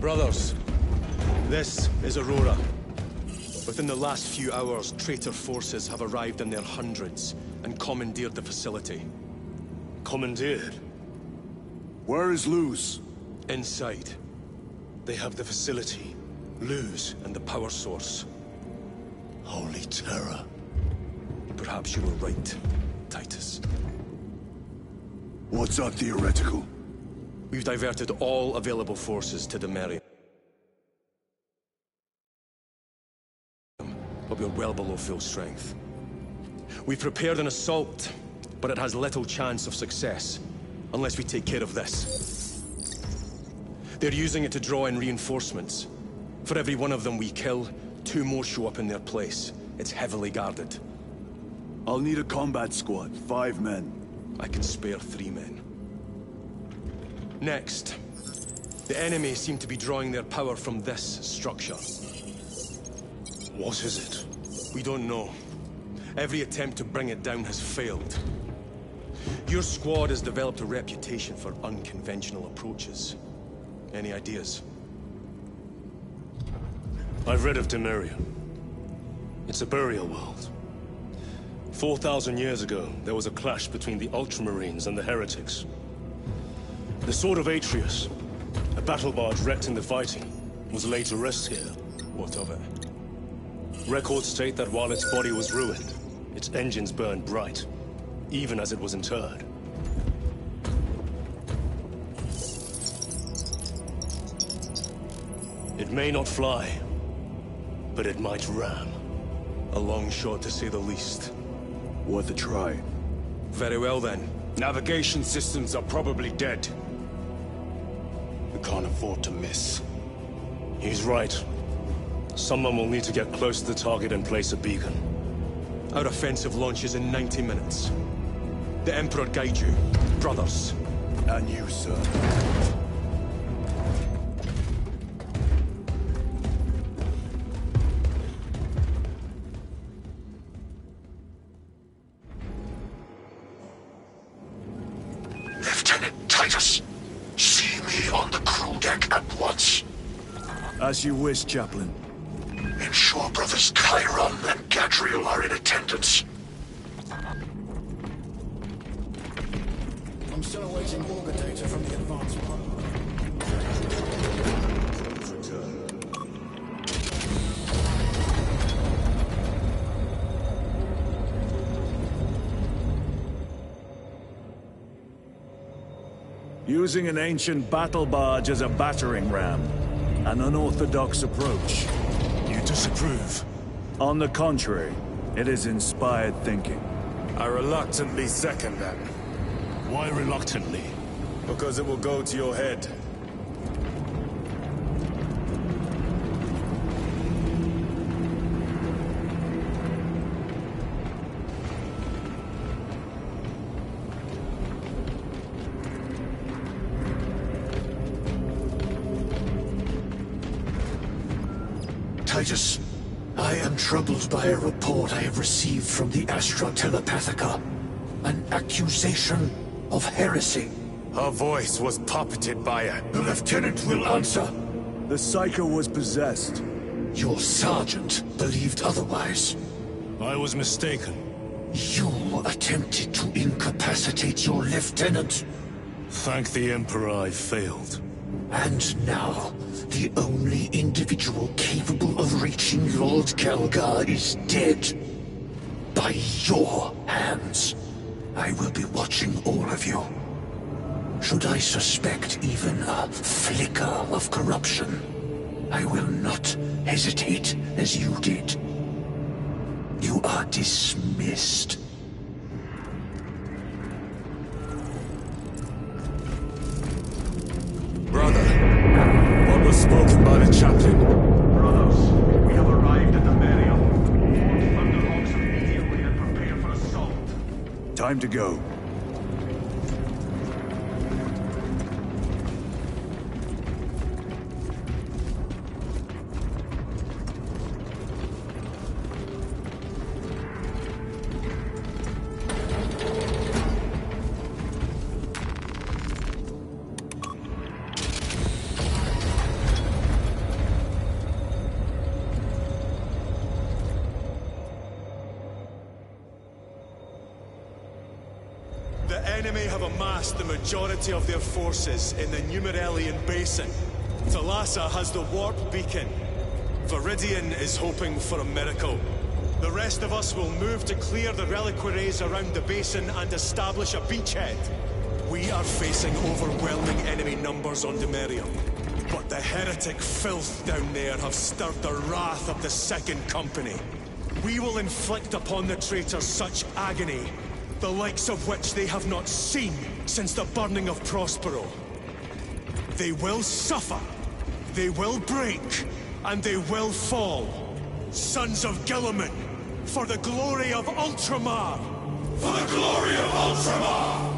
Brothers, this is Aurora. Within the last few hours, traitor forces have arrived in their hundreds and commandeered the facility. Commandeered? Where is Luz? Inside. They have the facility, Luz, and the power source. Holy terror. Perhaps you were right, Titus. What's our theoretical? We've diverted all available forces to Demerium. But we're well below full strength. We've prepared an assault, but it has little chance of success, unless we take care of this. They're using it to draw in reinforcements. For every one of them we kill, 2 more show up in their place. It's heavily guarded. I'll need a combat squad, 5 men. I can spare 3 men. Next, the enemy seem to be drawing their power from this structure. What is it? We don't know. Every attempt to bring it down has failed. Your squad has developed a reputation for unconventional approaches. Any ideas? I've read of Demerium. It's a burial world. 4,000 years ago, there was a clash between the Ultramarines and the Heretics. The Sword of Atreus, a battle barge wrecked in the fighting, was laid to rest here. What of it? Records state that while its body was ruined, its engines burned bright, even as it was interred. It may not fly, but it might ram. A long shot, to say the least. Worth a try. Very well, then. Navigation systems are probably dead. We can't afford to miss. He's right. Someone will need to get close to the target and place a beacon. Our offensive launches in 90 minutes. The Emperor guide you, brothers. And you, sir. Lieutenant Titus, see me on the crew deck at once. As you wish, Chaplain. Ensure brothers Chiron and Gadriel are in attendance. I'm still awaiting auger data from the advanced pod. Using an ancient battle barge as a battering ram. An unorthodox approach. You disapprove? On the contrary, it is inspired thinking. I reluctantly second that. Why reluctantly? Because it will go to your head. Titus, I am troubled by a report I have received from the Astra Telepathica. An accusation of heresy. Her voice was puppeted by a... The lieutenant will answer. The Psycho was possessed. Your sergeant believed otherwise. I was mistaken. You attempted to incapacitate your lieutenant. Thank the Emperor I failed. And now, the only individual capable of reaching Lord Kelgar is dead. By your hands. I will be watching all of you. Should I suspect even a flicker of corruption, I will not hesitate as you did. You are dismissed. Brother, what was spoken by the chaplain? Brothers, we have arrived at Demerium. Hold Thunderhawks immediately and prepare for assault. Time to go. The enemy have amassed the majority of their forces in the Numerelian Basin. Thalassa has the warp beacon. Viridian is hoping for a miracle. The rest of us will move to clear the reliquaries around the basin and establish a beachhead. We are facing overwhelming enemy numbers on Demerium. But the heretic filth down there have stirred the wrath of the Second Company. We will inflict upon the traitors such agony, the likes of which they have not seen since the burning of Prospero. They will suffer, they will break, and they will fall. Sons of Guilliman, for the glory of Ultramar! For the glory of Ultramar!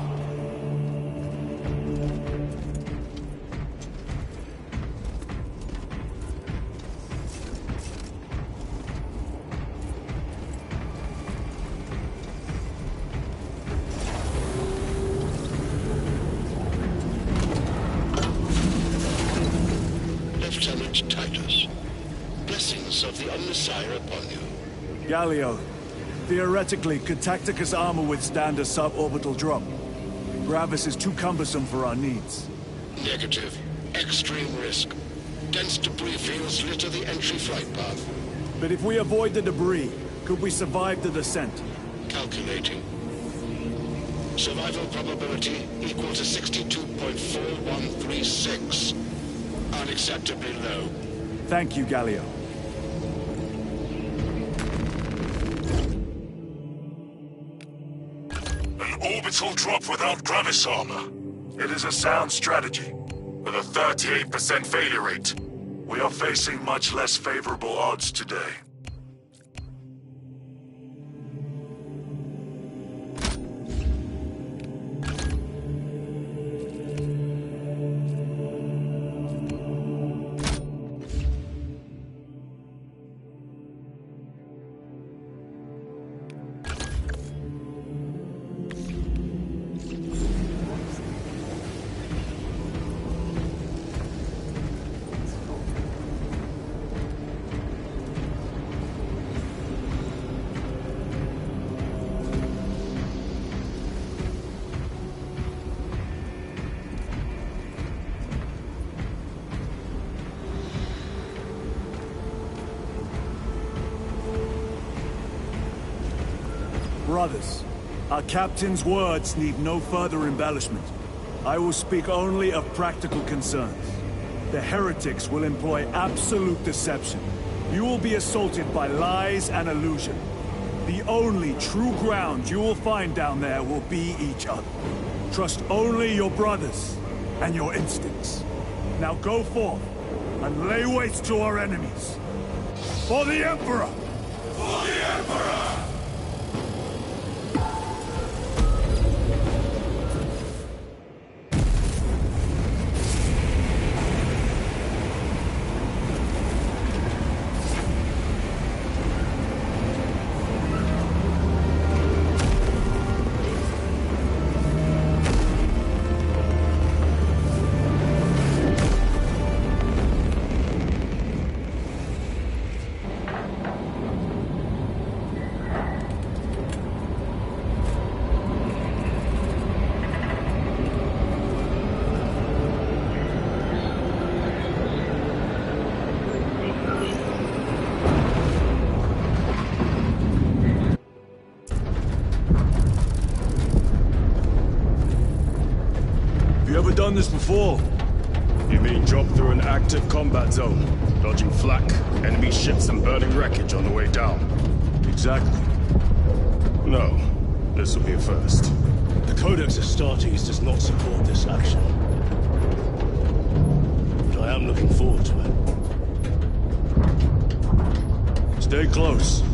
Lieutenant Titus, blessings of the Omnissiah upon you. Galio, theoretically, could Tacticus armor withstand a suborbital drop? Gravis is too cumbersome for our needs. Negative. Extreme risk. Dense debris fields litter the entry flight path. But if we avoid the debris, could we survive the descent? Calculating. Survival probability equal to 62.4136. Unacceptably low. Thank you, Galio. An orbital drop without Gravis armor. It is a sound strategy, with a 38% failure rate. We are facing much less favorable odds today. Brothers, our captain's words need no further embellishment. I will speak only of practical concerns. The heretics will employ absolute deception. You will be assaulted by lies and illusion. The only true ground you will find down there will be each other. Trust only your brothers and your instincts. Now go forth and lay waste to our enemies. For the Emperor! For the Emperor! Done this before. You mean drop through an active combat zone, dodging flak, enemy ships and burning wreckage on the way down? Exactly. No, this will be a first. The Codex Astartes does not support this action. But I am looking forward to it. Stay close.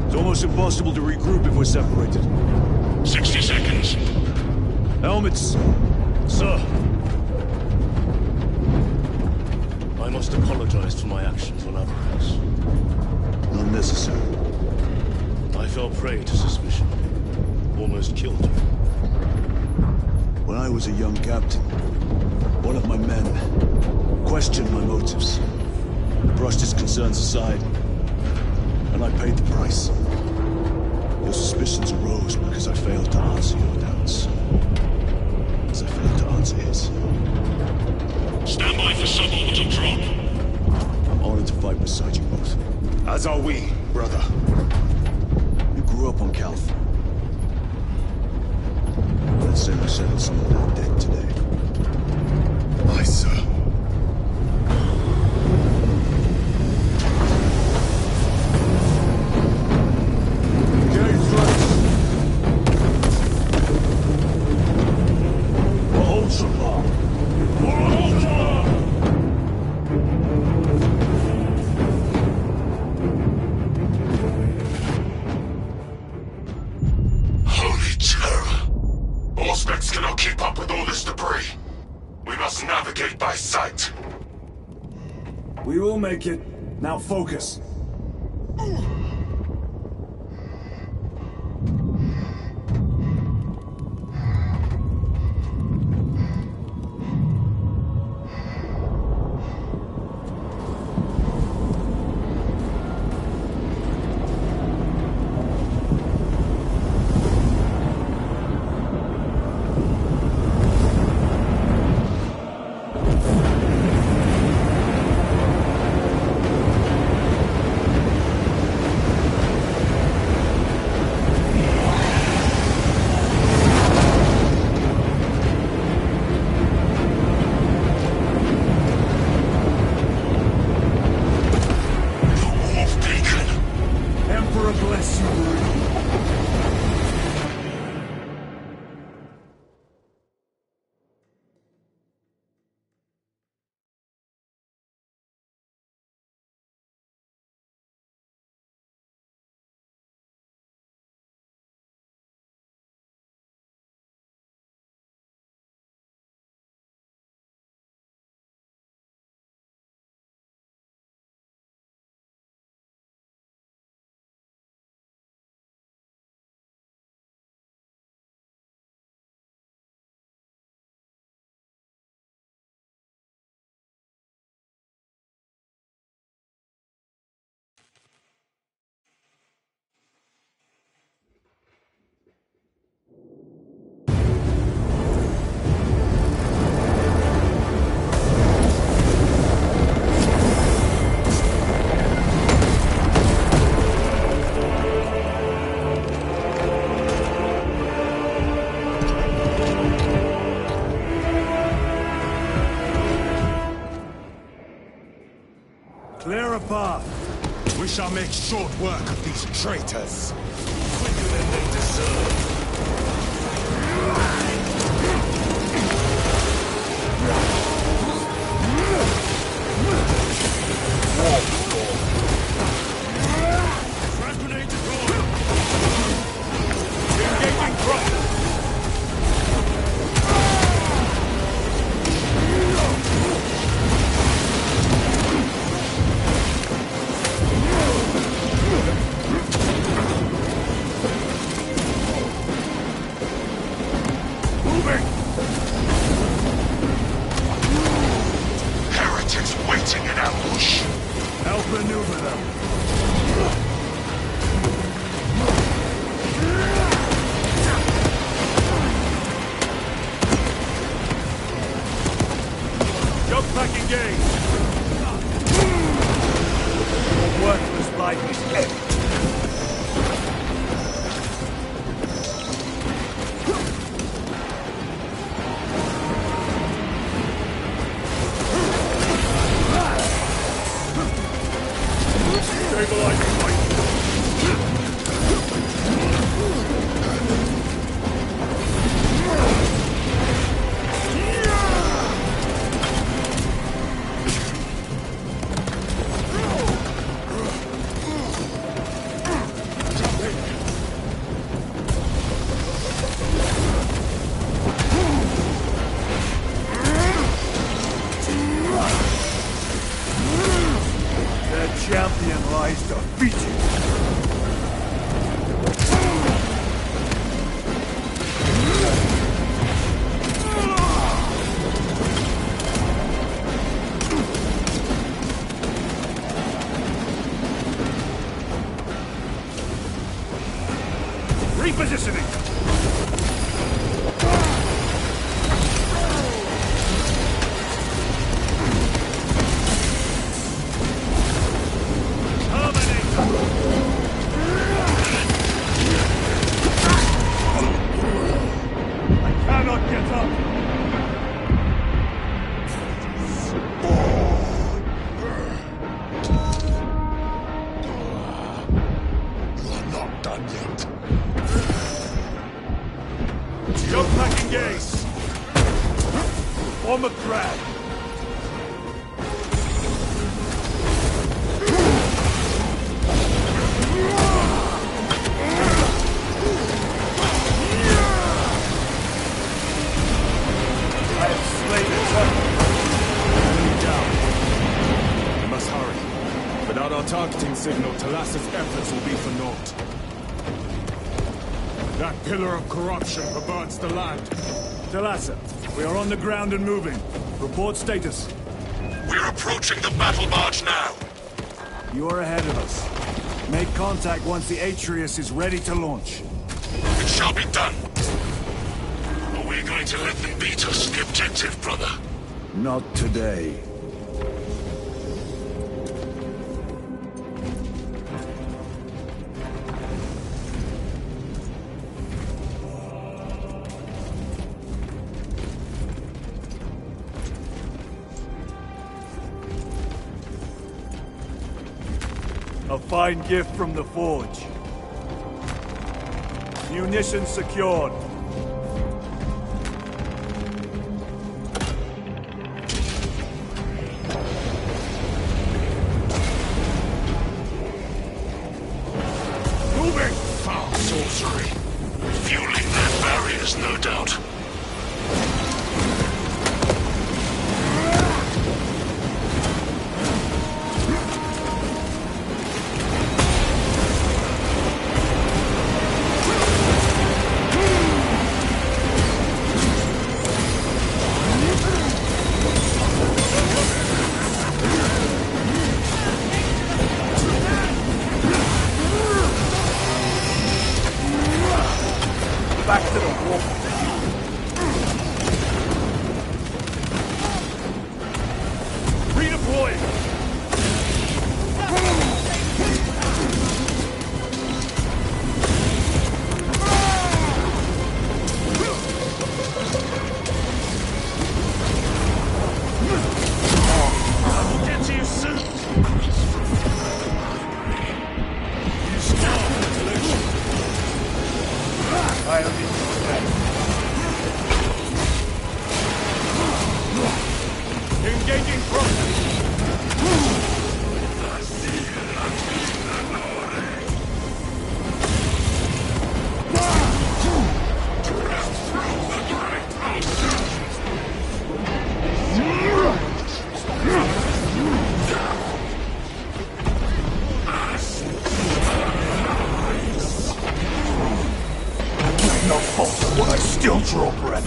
It's almost impossible to regroup if we're separated. 60 seconds. Helmets! Sir! I must apologize for my actions on Aberrants. Unnecessary. I fell prey to suspicion. Almost killed you. When I was a young captain, one of my men questioned my motives, brushed his concerns aside, and I paid the price. Your suspicions arose because I failed to answer your doubts. As I failed to answer his. Stand by for suborbital drop. I'm honored to fight beside you both. As are we, brother. You grew up on Calth. Let's say we settle some of that debt today. Aye, sir. We will make it. Now focus. Clear a path. We shall make short work of these traitors. Quicker than they deserve. Frag grenade deployed. Engaging drop. Heretics waiting in ambush. Help maneuver them. Jump back engaged. Your worthless life is heavy. Stabilize the fight. Repositioning! Signal, Talassa's efforts will be for naught. That pillar of corruption perverts the land. Talassa, we are on the ground and moving. Report status. We're approaching the battle barge now. You are ahead of us. Make contact once the Atreus is ready to launch. It shall be done. Are we going to let them beat us, the objective, brother? Not today. A fine gift from the Forge. Munitions secured. Moving! Foul sorcery. Fueling their barriers, no doubt. Back to the wall. Redeploying. I'll get to you soon. You stop the delusion. I don't need to engaging front. No falter when I still draw breath.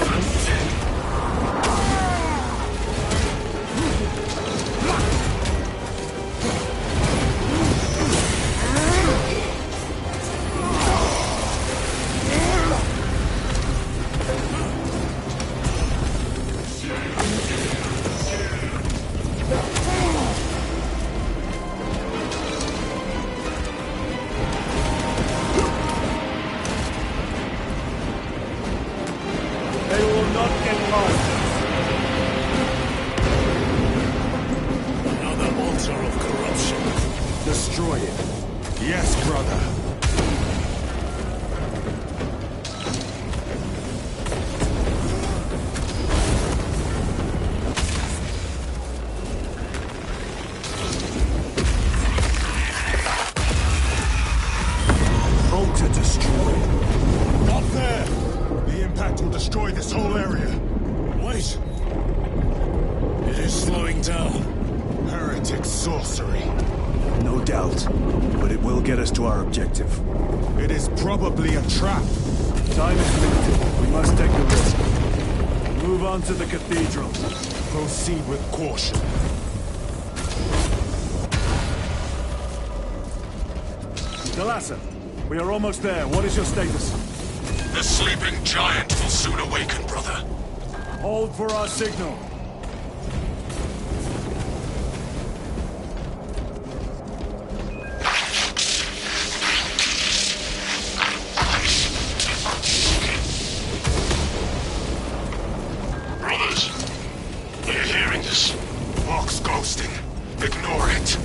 They will not get lost. Another altar of corruption. Destroy it. Yes, brother. Altar destroyed. Not there! The impact will destroy this whole area. Wait. It is slowing down. Heretic sorcery. No doubt, but it will get us to our objective. It is probably a trap. Time is limited. We must take the risk. Move on to the cathedral. Proceed with caution. Talassa, We are almost there. What is your status? The sleeping giant will soon awaken, brother. Hold for our signal. Brothers, are you hearing this? Walk's ghosting. Ignore it.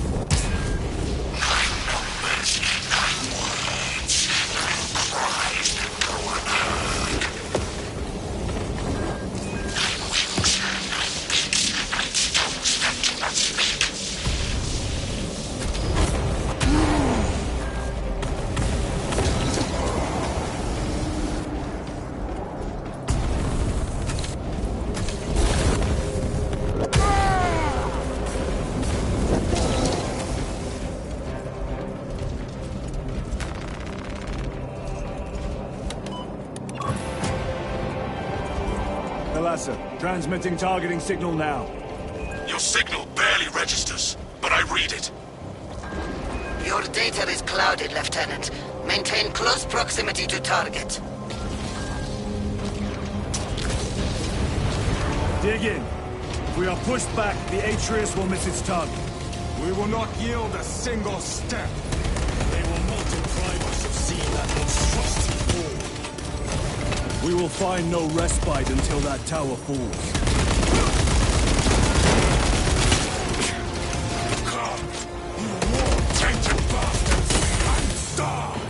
Transmitting targeting signal now. Your signal barely registers, but I read it. Your data is clouded, Lieutenant. Maintain close proximity to target. Dig in. If we are pushed back, the Atreus will miss its target. We will not yield a single step. They will not deprive us of seeing that monstrosity fall. We will find no respite until that tower falls. Come, you war-tainted bastards, and die!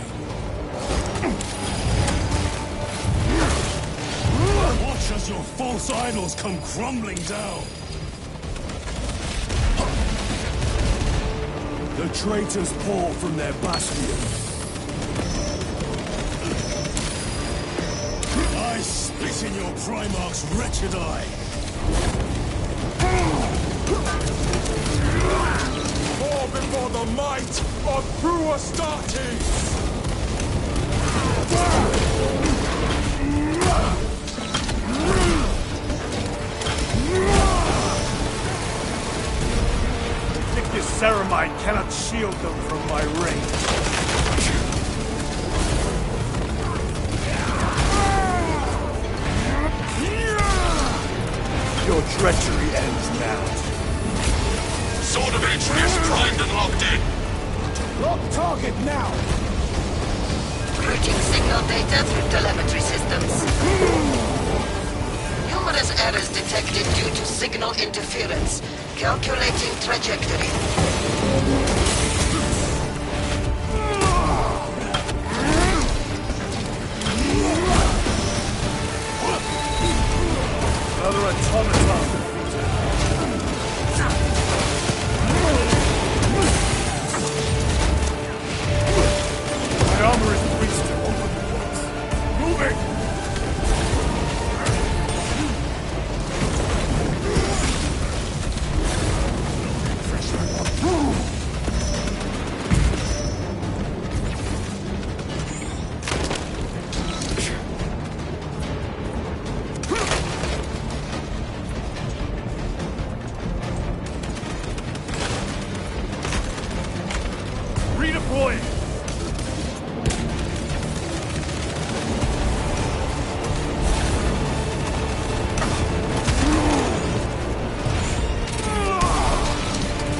Watch as your false idols come crumbling down. The traitors pour from their bastion. I spit in your Primarch's wretched eye! Fall before the might of True Astartes! This ceramide cannot shield them from my range. Your treachery ends now. Sword of Atreus primed and locked in. Lock target now! Routing signal data through telemetry systems. Numerous errors detected due to signal interference. Calculating trajectory. Another automaton. My armor isn't reachable. Moving!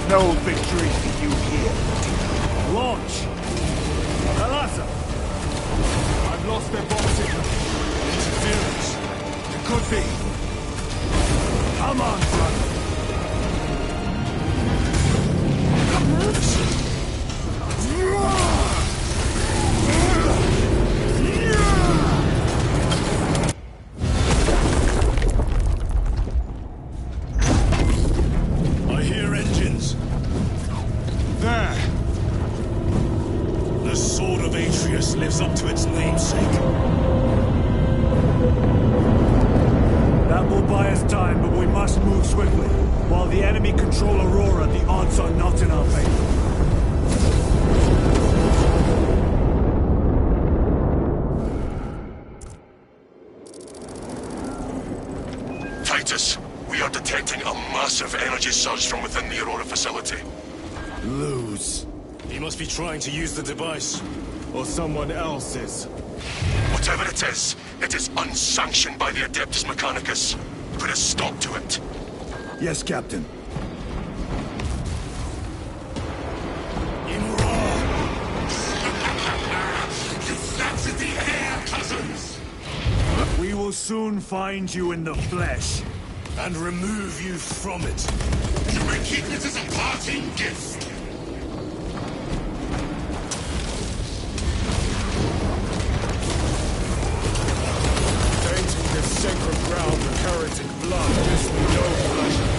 No victory for you here. Launch! Alasa! I've lost their bomb signal. Interference. It could be. Come on, brother. I hear engines. There. The Sword of Atreus lives up to its namesake. That will buy us time, but we must move swiftly. While the enemy control Aurora, the odds are not in our favor. Titus, we are detecting a massive energy surge from within the Aurora facility. Lose. He must be trying to use the device. Or someone else's? Whatever it is unsanctioned by the Adeptus Mechanicus. Put a stop to it. Yes, Captain. We will soon find you in the flesh. And remove you from it. You may keep it as a parting gift. Tainting this sacred ground with heretic blood gives me no pleasure.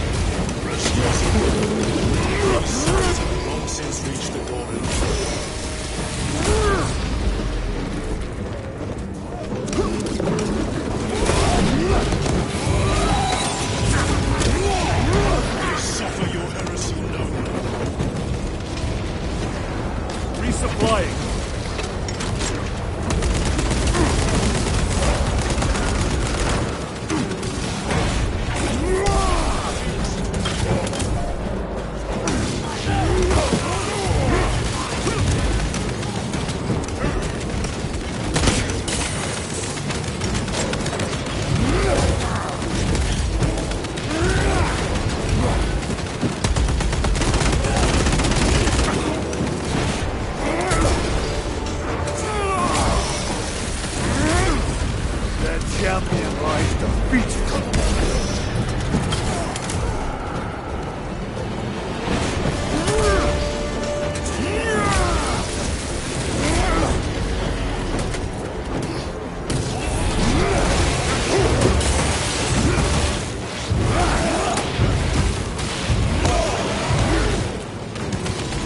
Responsibility have long since reached the golden throne. Suffer your heresy no more. Resupplying. Champion lies defeated.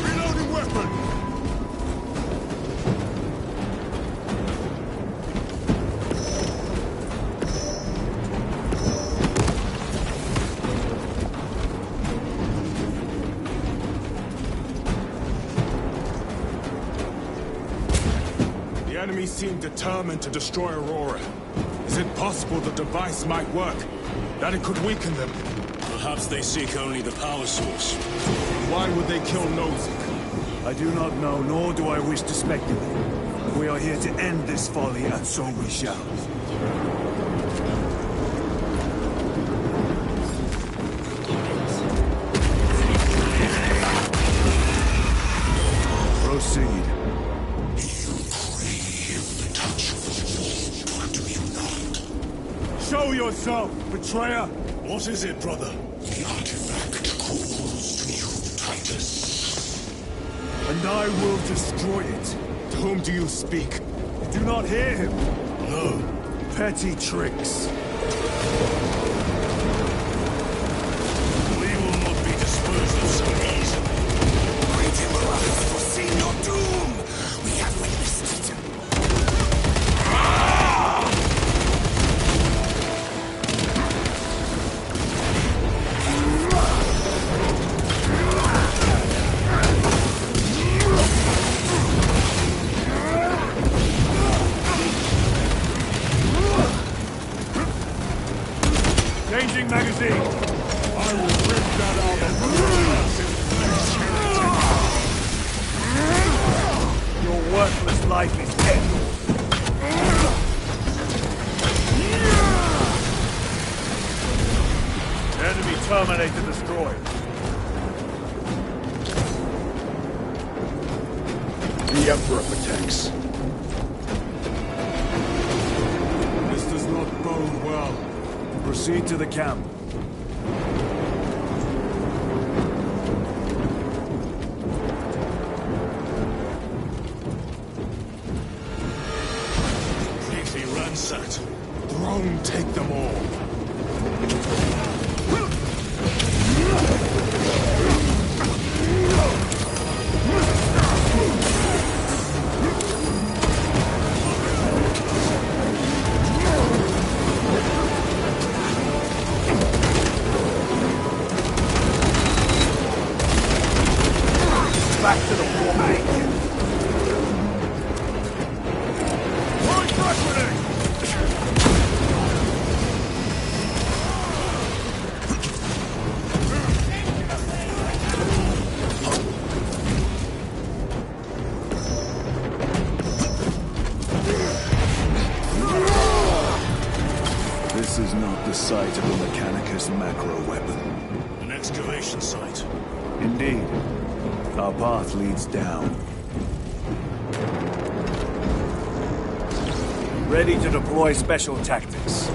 Reloading weapon! The enemy seem determined to destroy Aurora. Is it possible the device might work? That it could weaken them? Perhaps they seek only the power source. Why would they kill Nozick? I do not know, nor do I wish to speculate. We are here to end this folly, and so we shall. Proceed. Show yourself, betrayer! What is it, brother? The artifact calls to you, Titus. And I will destroy it. To whom do you speak? You do not hear him. No. Petty tricks. We will not be disposed of so easily. Mighty Marauders foreseen your doom. We have witnessed it. Changing magazine. I will rip that armor from your Your worthless life is dead. Enemy Terminator destroyed. The Emperor protects. This does not bode well. Proceed to the camp. Completely ransacked. Throne, take them all. Back to the war bank. This is not the site of the Mechanicus macro weapon. An excavation site. Indeed. Our path leads down. Ready to deploy special tactics.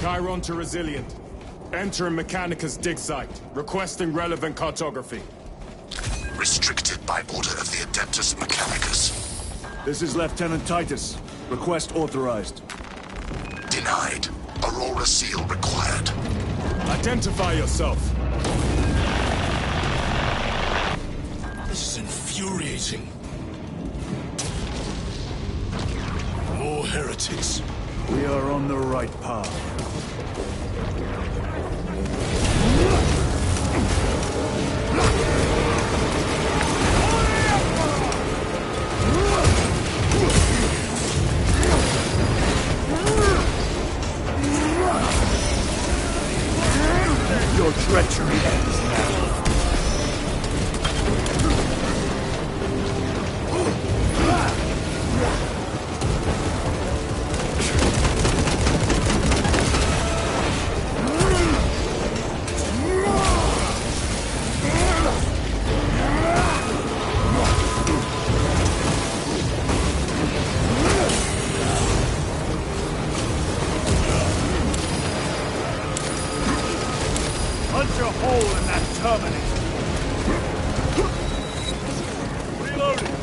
Chiron to Resilient. Enter Mechanicus dig site. Requesting relevant cartography. Restricted by order of the Adeptus Mechanicus. This is Lieutenant Titus. Request authorized. Denied. Aurora seal required. Identify yourself. This is infuriating. More heretics. We are on the right path. Your treachery ends now. Punch a hole in that Terminator. Reloading.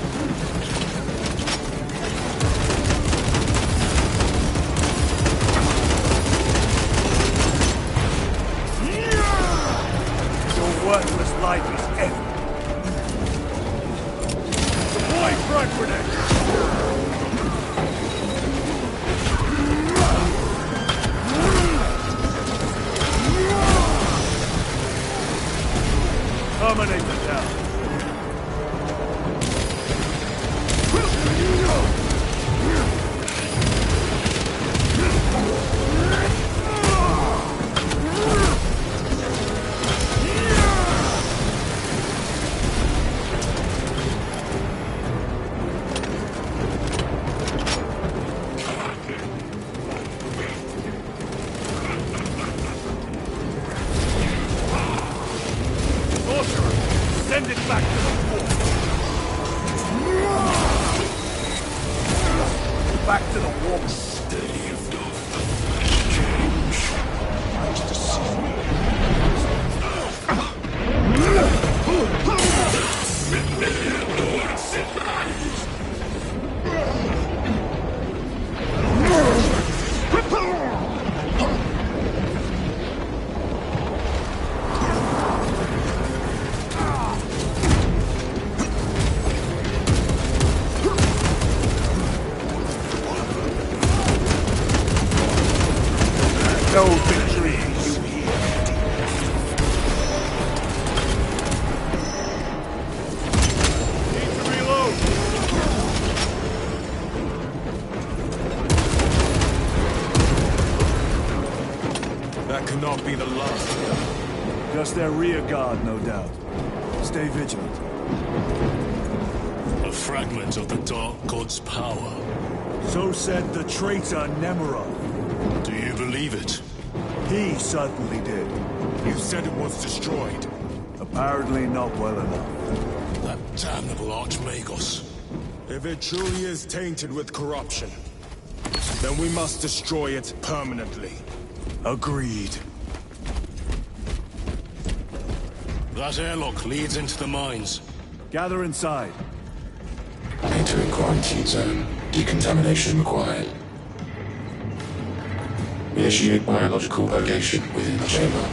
Your worthless life is ended. Deploy frag grenade. Terminator down. Send it back to the fort. Back to the war. Staved off. Change. Much to see. No victory for you here. Need to reload. That cannot be the last. Just their rear guard, no doubt. Stay vigilant. A fragment of the Dark God's power. So said the traitor Nemeron. Do you believe it? He certainly did. You said it was destroyed. Apparently not well enough. That damnable Archmagos. If it truly is tainted with corruption, then we must destroy it permanently. Agreed. That airlock leads into the mines. Gather inside. Entering quarantine zone. Decontamination required. Initiate biological purgation within the chamber.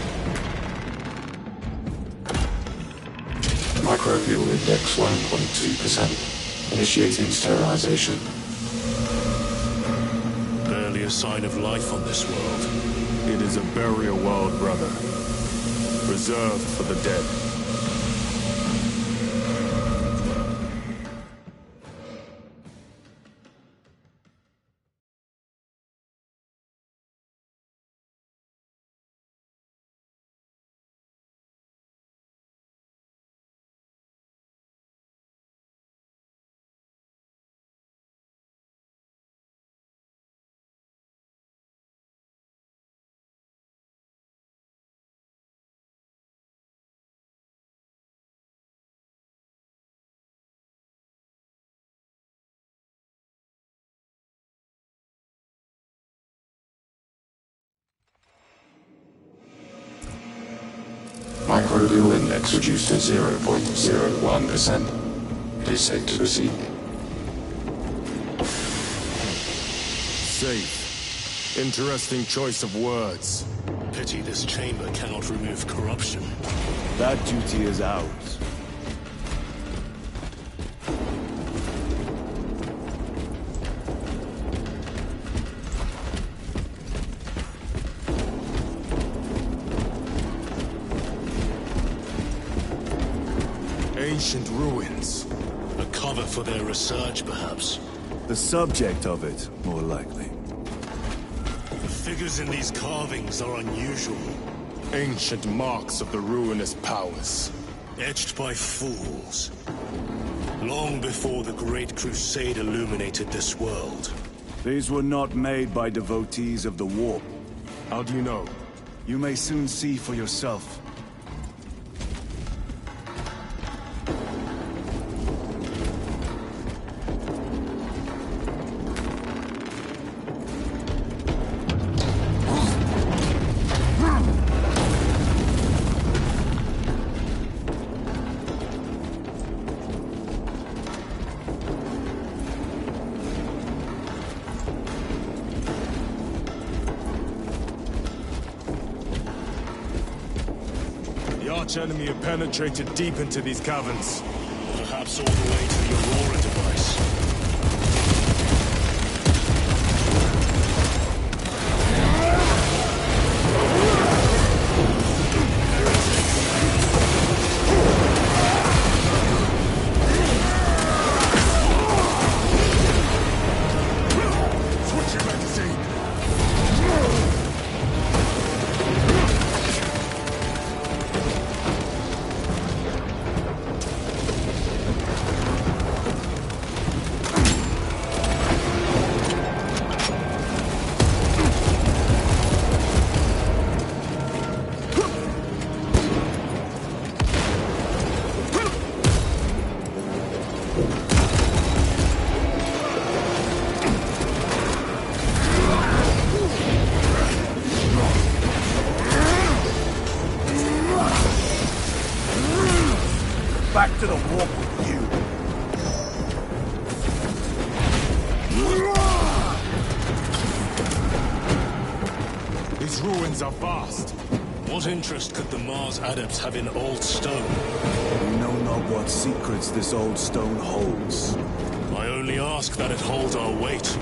Microbial index 1.2%. Initiating sterilization. Barely a sign of life on this world. It is a burial world, brother. Reserved for the dead. Microbial index reduced to 0.01%. It is safe to proceed. Safe. Interesting choice of words. Pity this chamber cannot remove corruption. That duty is ours. Ancient ruins. A cover for their research, perhaps. The subject of it, more likely. The figures in these carvings are unusual. Ancient marks of the ruinous powers. Etched by fools. Long before the Great Crusade illuminated this world. These were not made by devotees of the warp. How do you know? You may soon see for yourself. The arch-enemy have penetrated deep into these caverns. Perhaps all the way to the Aurora device. Switching magazine! Back to the warp with you. These ruins are vast. What interest could the Mars adepts have in old stone? We know not what secrets this old stone holds. I only ask that it hold our weight.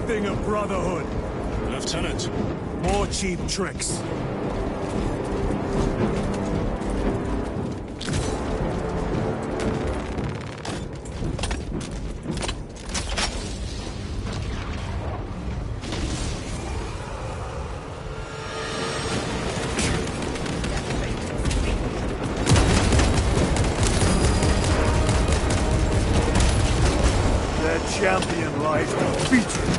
anything of brotherhood. Lieutenant. More cheap tricks. Their champion lies defeated.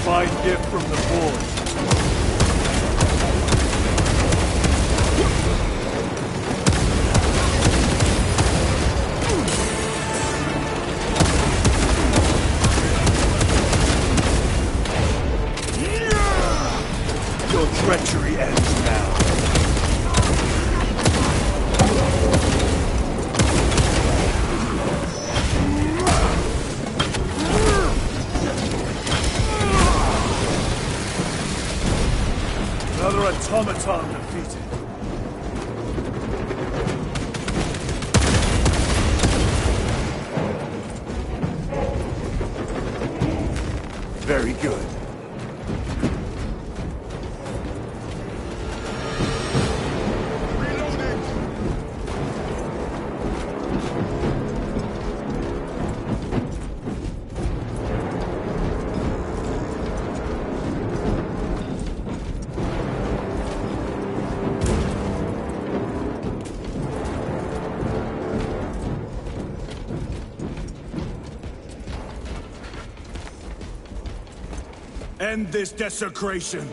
Fine gift from the forge. Your treachery ends now. Another automaton defeated. Very good. End this desecration.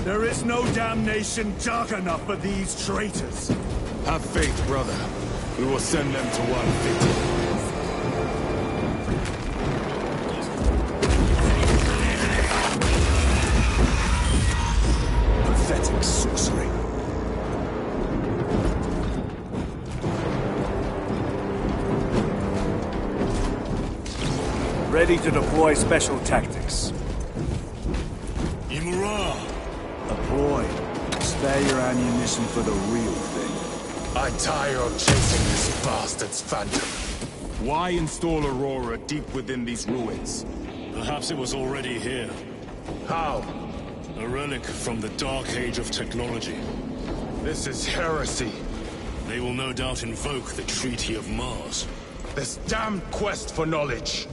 There is no damnation dark enough for these traitors. Have faith, brother. We will send them to one fate. Pathetic sorcery. Ready to deploy special tactics. Imura! A ploy. Spare your ammunition for the real thing. I tire of chasing this bastard's phantom. Why install Aurora deep within these ruins? Perhaps it was already here. How? A relic from the dark age of technology. This is heresy. They will no doubt invoke the Treaty of Mars. This damn quest for knowledge.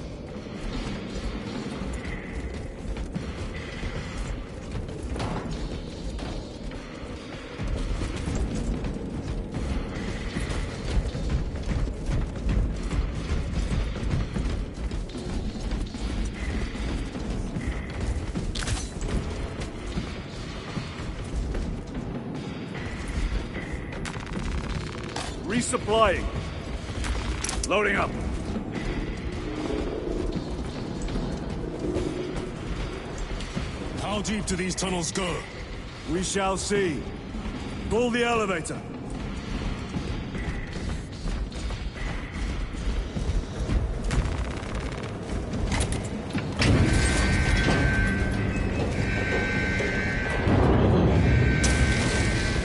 Resupplying. Loading up. How deep do these tunnels go? We shall see. Pull the elevator.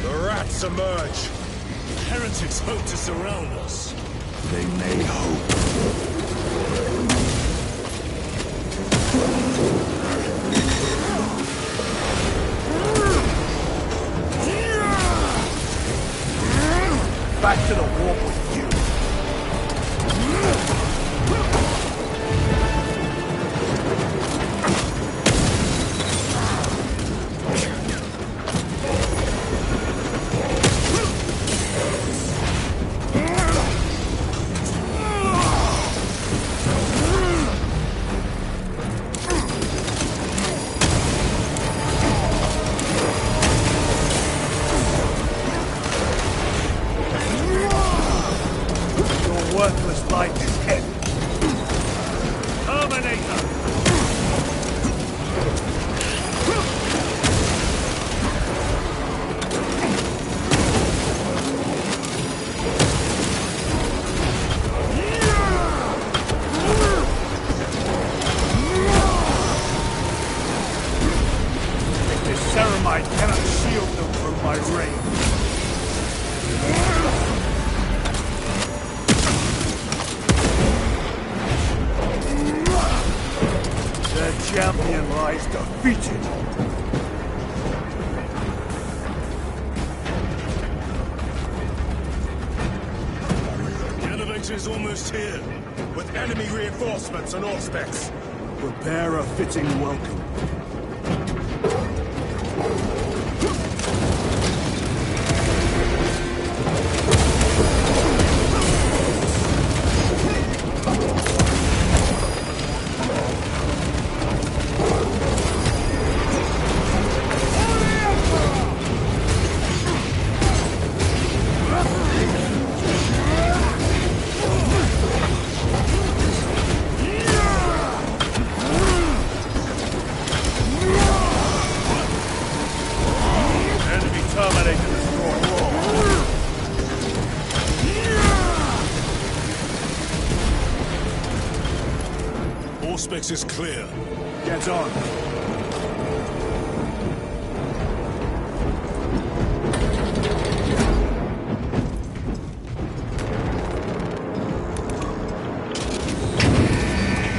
The rats emerge. Heretics hope to surround us. They may hope. Back to the warp with you. Worthless life is heavy. Terminator! This ceramide cannot shield them from my rain. The champion lies defeated. The elevator is almost here. With enemy reinforcements and auspex. Prepare a fitting welcome. Auspex is clear. Get on.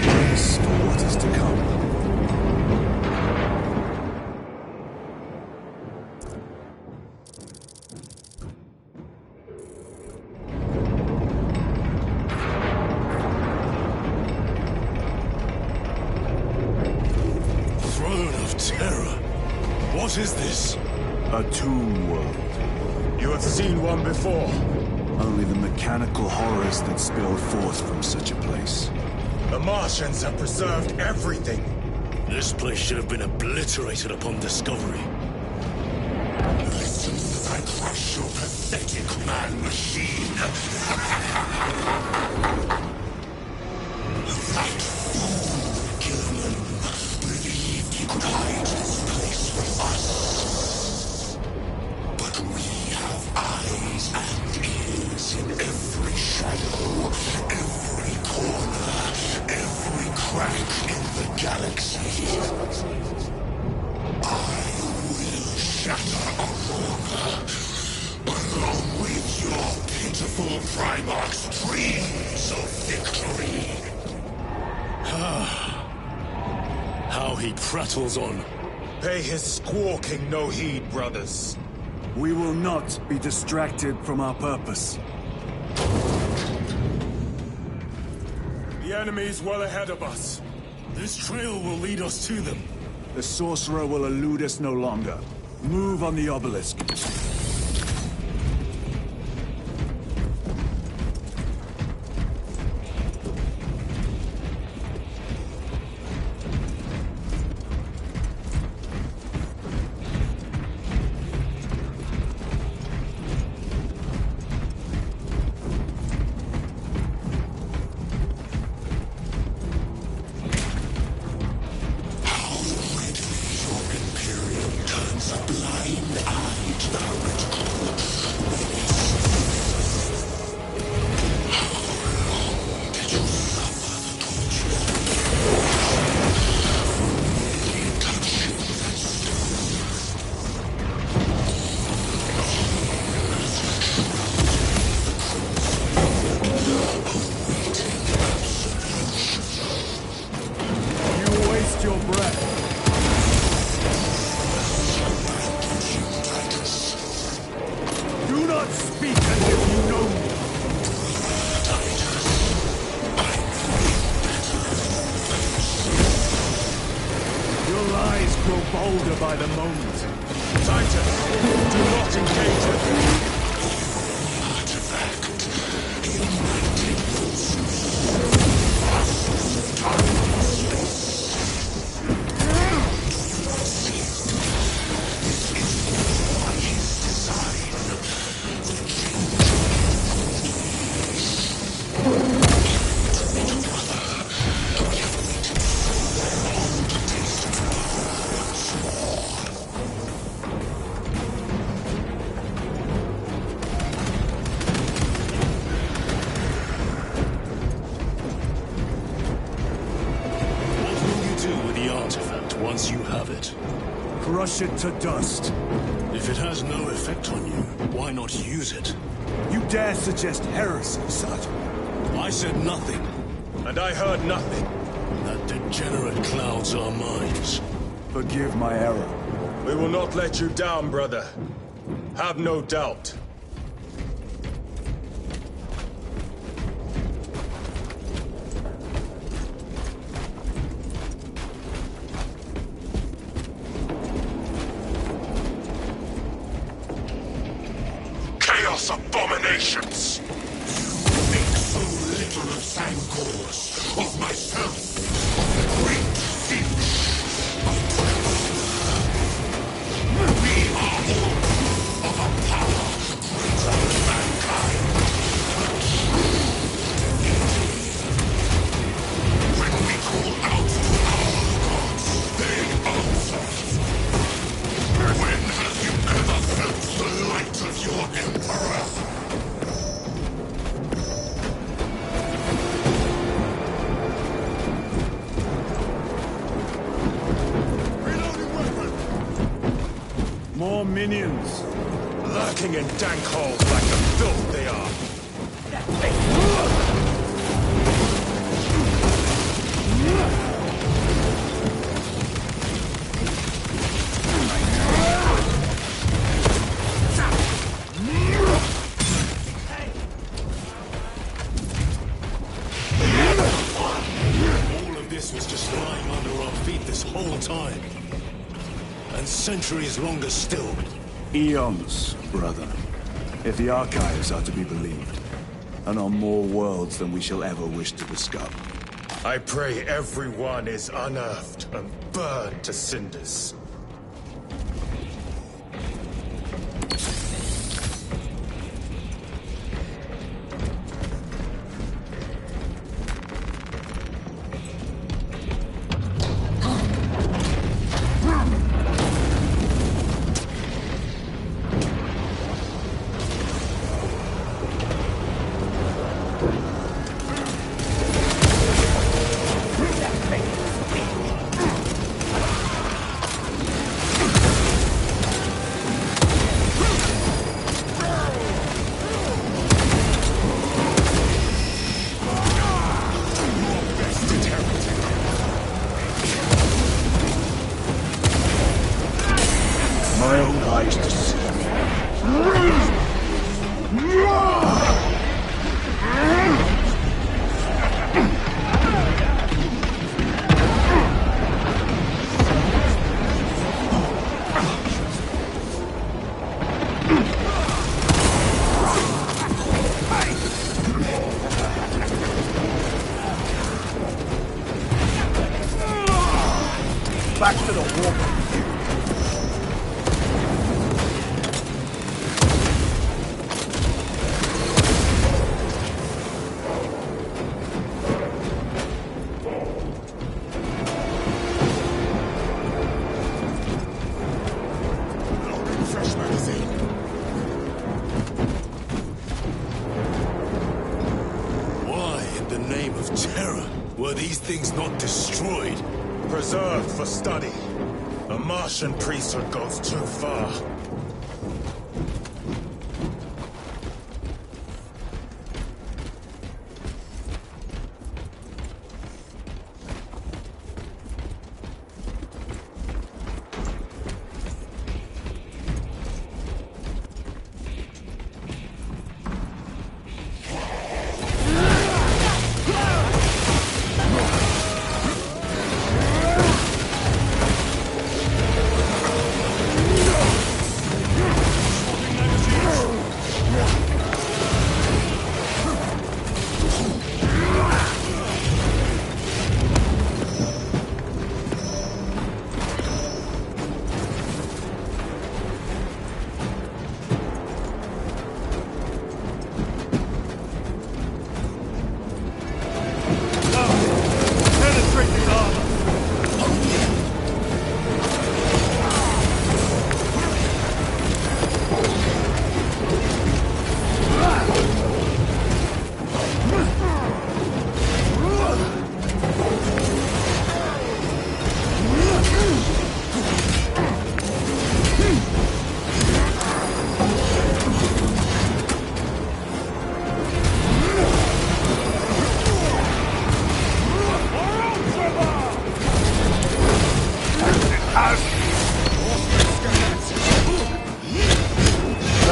Brace for what is to come. What is this? A tomb world. You have seen one before. Only the mechanical horrors that spill forth from such a place. The Martians have preserved everything. This place should have been obliterated upon discovery. Listen as I crush your pathetic man-machine. That fool, Gilman, believed he could hide this place from us. But we have eyes and ears in every shadow, every corner, every crack in the galaxy. I will shatter Aurora, along with your pitiful Primarch's dreams of victory. How he prattles on. Pay his squawking no heed, brothers. We will not be distracted from our purpose. The enemy's well ahead of us. This trail will lead us to them. The sorcerer will elude us no longer. Move on the obelisk. By the moment. Titan, do not engage it. Once you have it. Crush it to dust. If it has no effect on you, why not use it? You dare suggest heresy, Sergeant? I said nothing. And I heard nothing. That degenerate clouds our minds. Forgive my error. We will not let you down, brother. Have no doubt. Abominations! You think so little of Sancors, of myself, of the great Finch, of we are all of a power greater than mankind. When we call out to our gods, they answer. When have you ever felt the light of your Emperor? More minions. Lurking in dank holes like the filth they are. All of this was just lying under our feet this whole time. And centuries longer still. Eons, brother. If the archives are to be believed. And on more worlds than we shall ever wish to discover. I pray everyone is unearthed and burned to cinders. My own eyes to see. Back to the war. Fresh magazine. Why, in the name of terror, were these things not destroyed? Preserved for study. A Martian priesthood goes too far.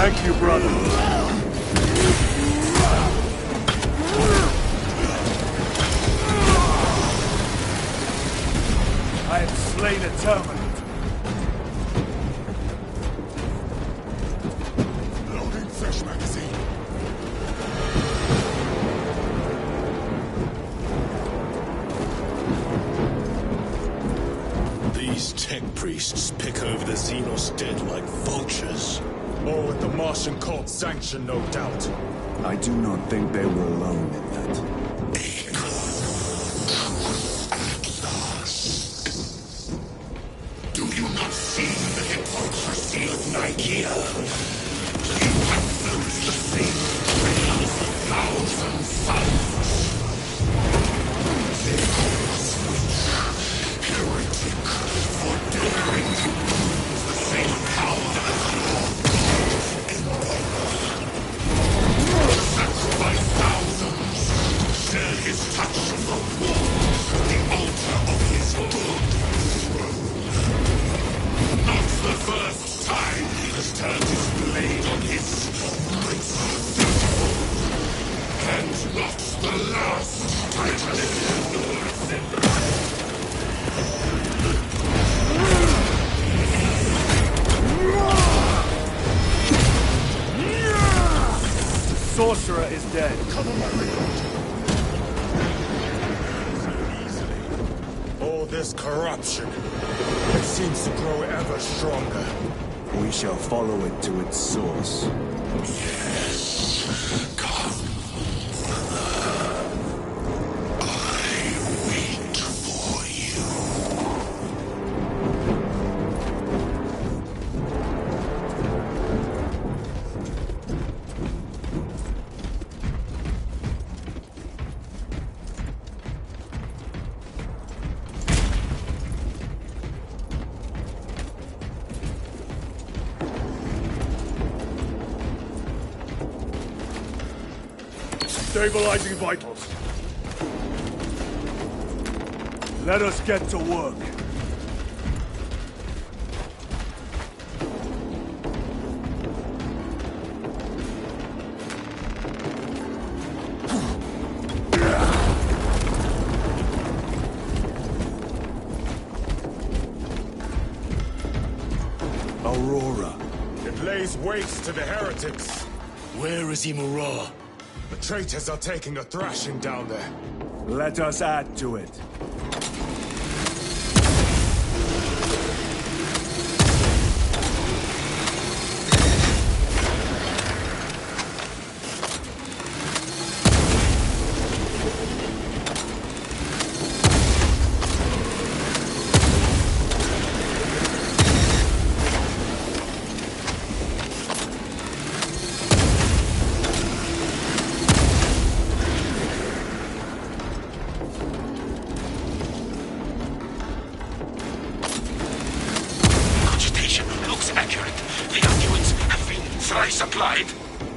Thank you, brother. I have slain a terminate. Loading fresh magazine. These tech priests pick over the Xenos dead like vultures. All with the Martian cult's sanction, no doubt. I do not think they were alone in that. Do you not see the hypocrisy of Nicaea? You have those the same trails of thousand suns. They call us witch, heretic, for daring to use the same power as your God Emperor. Sacrifice thousands, share his touch of the war, the altar of his good. Not the first time he has turned his blade on his righteous devil. And not the last time. Sorcerer is dead. Cover my record. So easily. All this corruption. It seems to grow ever stronger. We shall follow it to its source. Yes, come. I wait for you. Stabilizing vitals. Let us get to work. Aurora. It lays waste to the heretics. Where is Imura? The traitors are taking a thrashing down there. Let us add to it.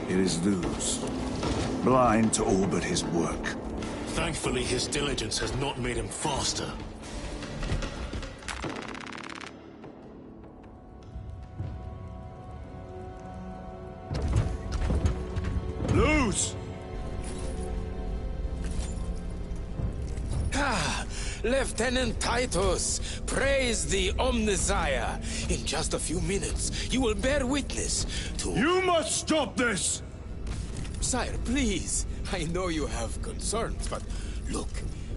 It is Luz, blind to all but his work. Thankfully, his diligence has not made him faster. Luz! Ah, Lieutenant Titus, praise the Omnissiah. In just a few minutes, you will bear witness to... You must stop this! Sire, please. I know you have concerns, but look,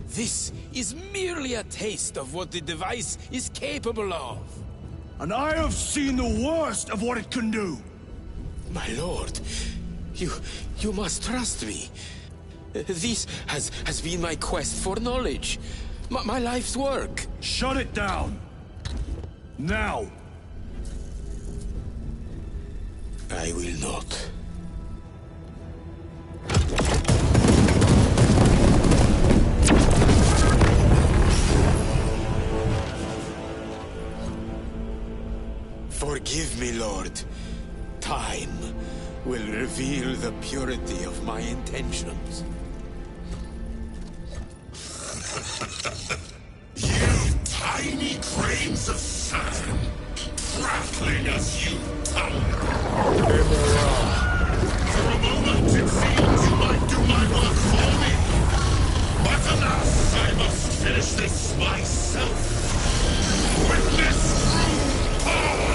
this is merely a taste of what the device is capable of. And I have seen the worst of what it can do. My lord, you must trust me. This has been my quest for knowledge. My life's work. Shut it down! Now! I will not. Forgive me, Lord. Time will reveal the purity of my intentions. You tiny grains of sand, prattling as you thunder. For a moment it seemed you might do my work for me. But alas, I must finish this myself. With this true power!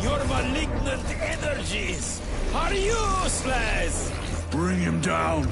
Your malignant energies are useless! Bring him down!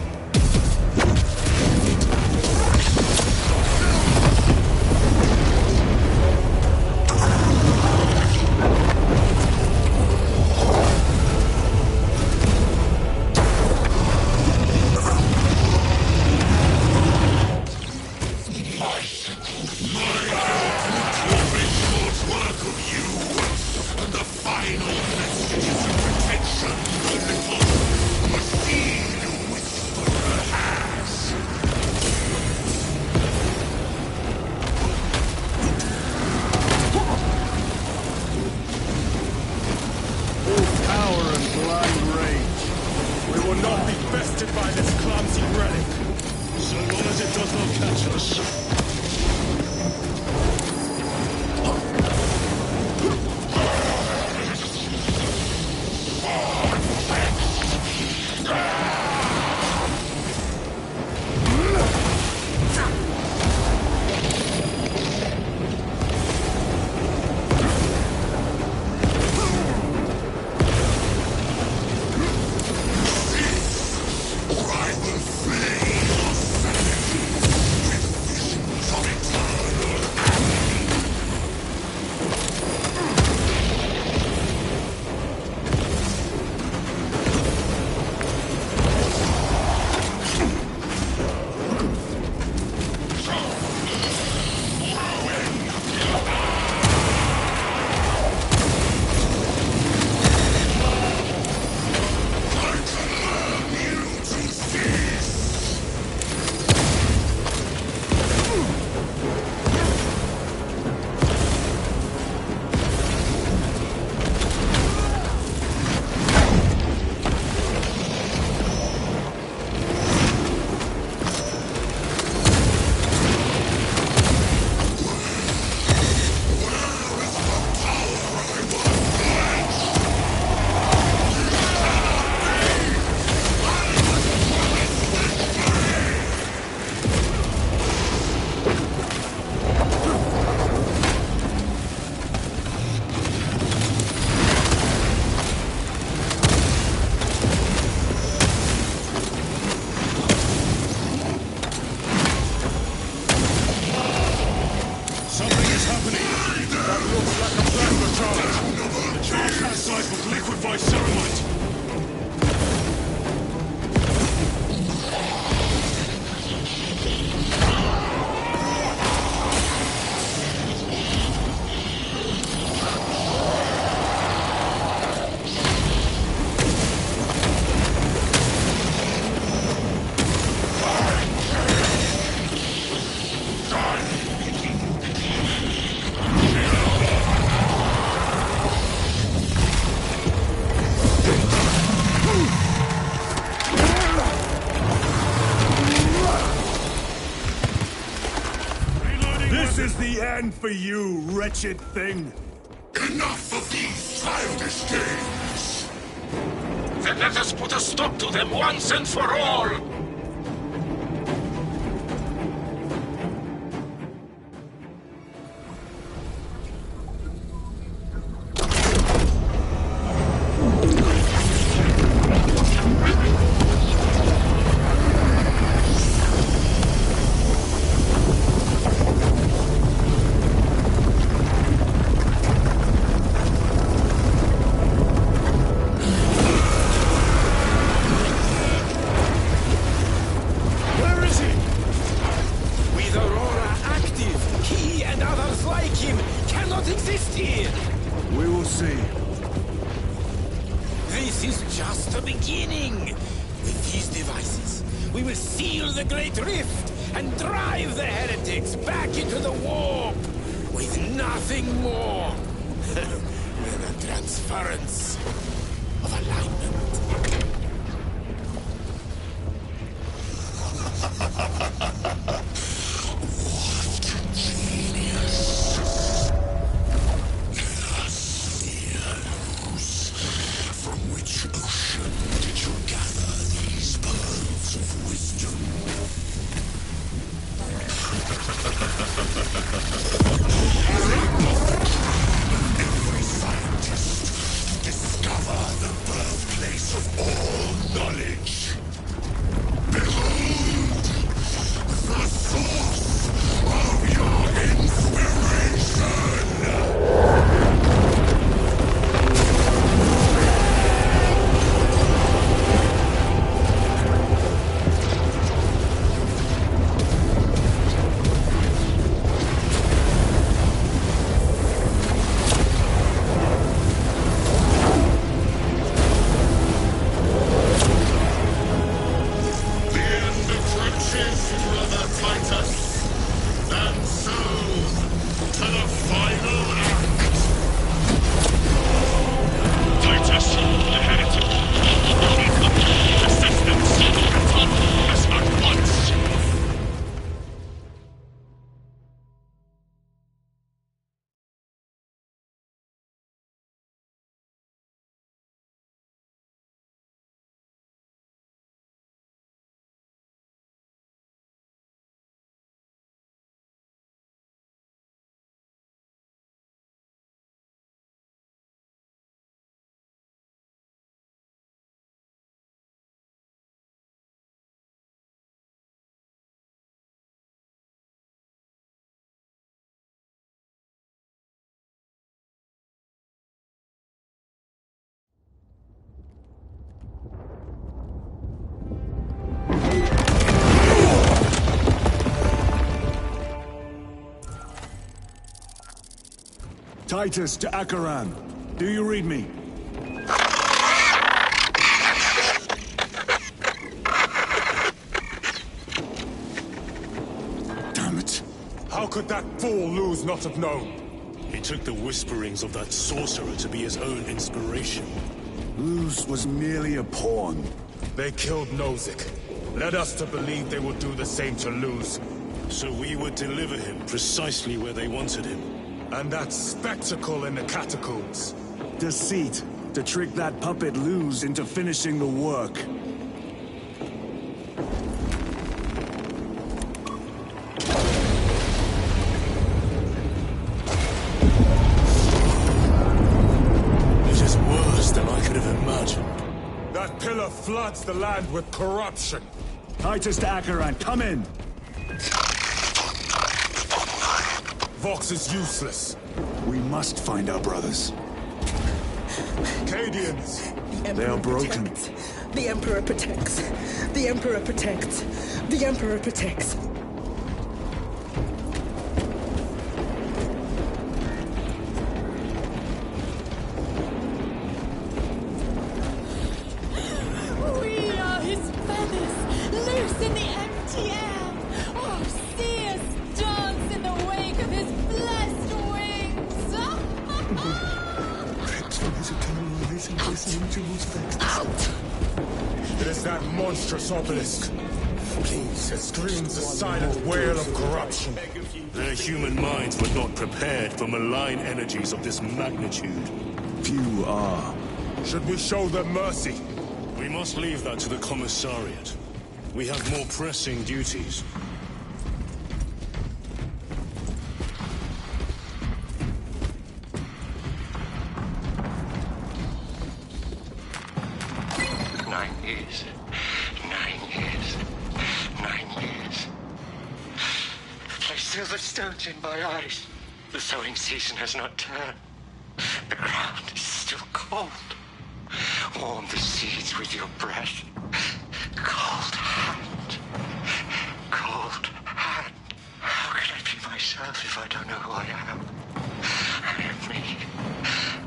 is the end for you, wretched thing. Enough of these childish games! Then let us put a stop to them once and for all! Titus to Acheran. Do you read me? Damn it. How could that fool Luz not have known? He took the whisperings of that sorcerer to be his own inspiration. Luz was merely a pawn. They killed Nozick. Led us to believe they would do the same to Luz. So we would deliver him precisely where they wanted him. And that spectacle in the catacombs. Deceit. To trick that puppet Luz into finishing the work. It is worse than I could have imagined. That pillar floods the land with corruption. Titus to Acheran, come in! Vox is useless. We must find our brothers. Cadians! They are broken. The Emperor protects. The Emperor protects. The Emperor protects. We are his feathers, loose in the empty air. Oh, see us dance in the wake of his blessed wings. It is that monstrous obelisk. Please, it screams a silent wail of corruption. Their human minds were not prepared for malign energies of this magnitude. Few are. Should we show them mercy? We must leave that to the Commissariat. We have more pressing duties. Stones in my eyes. The sowing season has not turned. The ground is still cold. Warm the seeds with your breath. Cold hand. Cold hand. How can I be myself if I don't know who I am? I am me.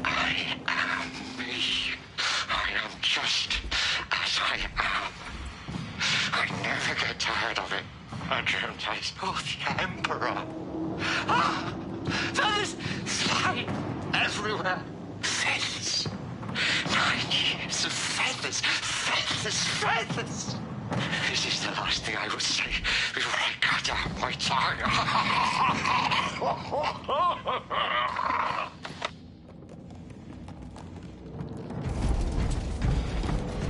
I am me. I am just as I am. I never get tired of it. I dreamt I saw the Emperor. Ah! Feathers flying everywhere. Feathers. 9 years of feathers. Feathers, feathers. This is the last thing I will say before I cut out my tongue.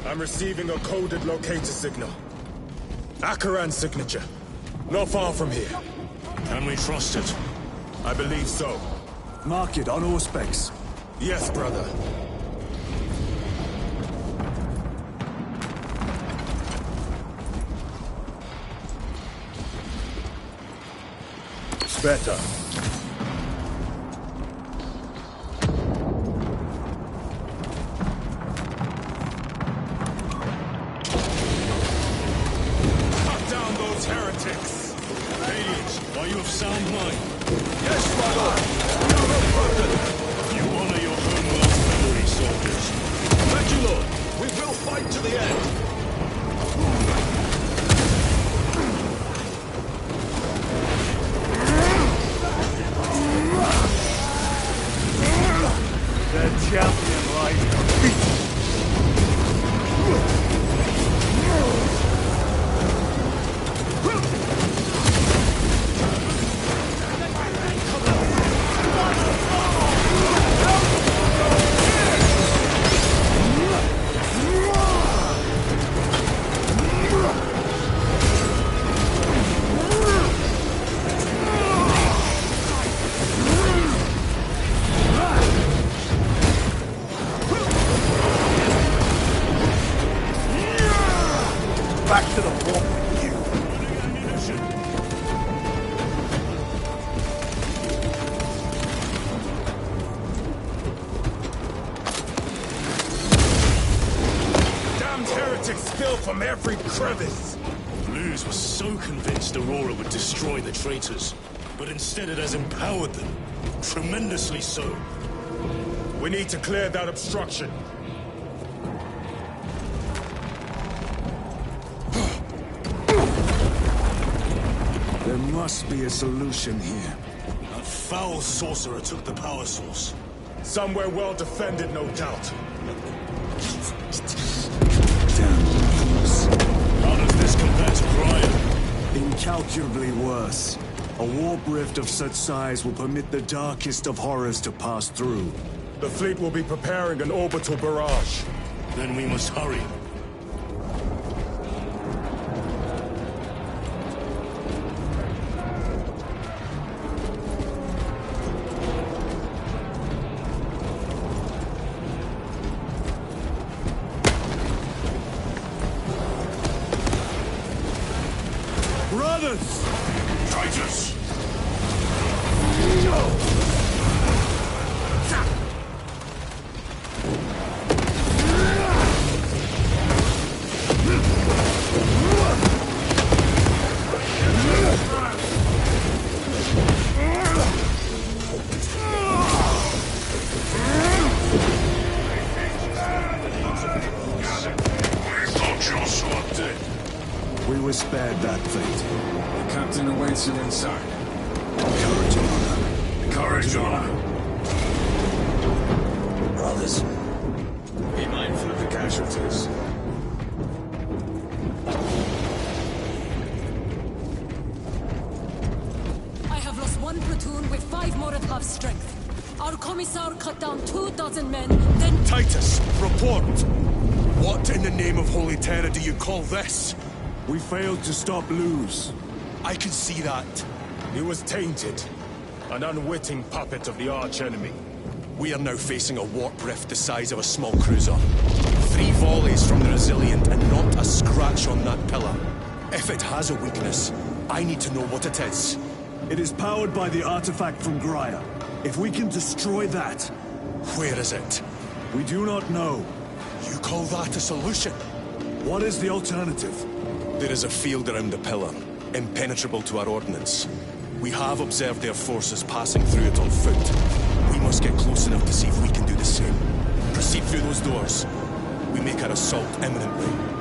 I'm receiving a coded locator signal. Akaran's signature. Not far from here. Can we trust it? I believe so. Mark it on Auspex. Yes, brother. Better. Are you of sound mind? Yes, my lord. We are no burden. You honor your homeworld's memory, soldiers. Thank you, lord. We will fight to the end. The champion lies defeated. Back to the wall with you. Damned heretics spill from every crevice. Blues was so convinced Aurora would destroy the traitors, but instead it has empowered them. Tremendously so. We need to clear that obstruction. There must be a solution here. That foul sorcerer took the power source. Somewhere well defended, no doubt. Damn blues. How does this compare to prior? Incalculably worse. A warp rift of such size will permit the darkest of horrors to pass through. The fleet will be preparing an orbital barrage. Then we must hurry. Brothers! Traitors! We were spared that fate. The captain awaits you inside. Courage and honor. Courage and honor. Brothers, be mindful of the casualties. have strength. Our commissar cut down 2,000 men, then... Titus, report! What in the name of Holy Terror do you call this? We failed to stop Luz. I can see that. He was tainted. An unwitting puppet of the arch-enemy. We are now facing a warp rift the size of a small cruiser. 3 volleys from the Resilient and not a scratch on that pillar. If it has a weakness, I need to know what it is. It is powered by the artifact from Graia. If we can destroy that... Where is it? We do not know. You call that a solution? What is the alternative? There is a field around the pillar, impenetrable to our ordnance. We have observed their forces passing through it on foot. We must get close enough to see if we can do the same. Proceed through those doors. We make our assault imminently.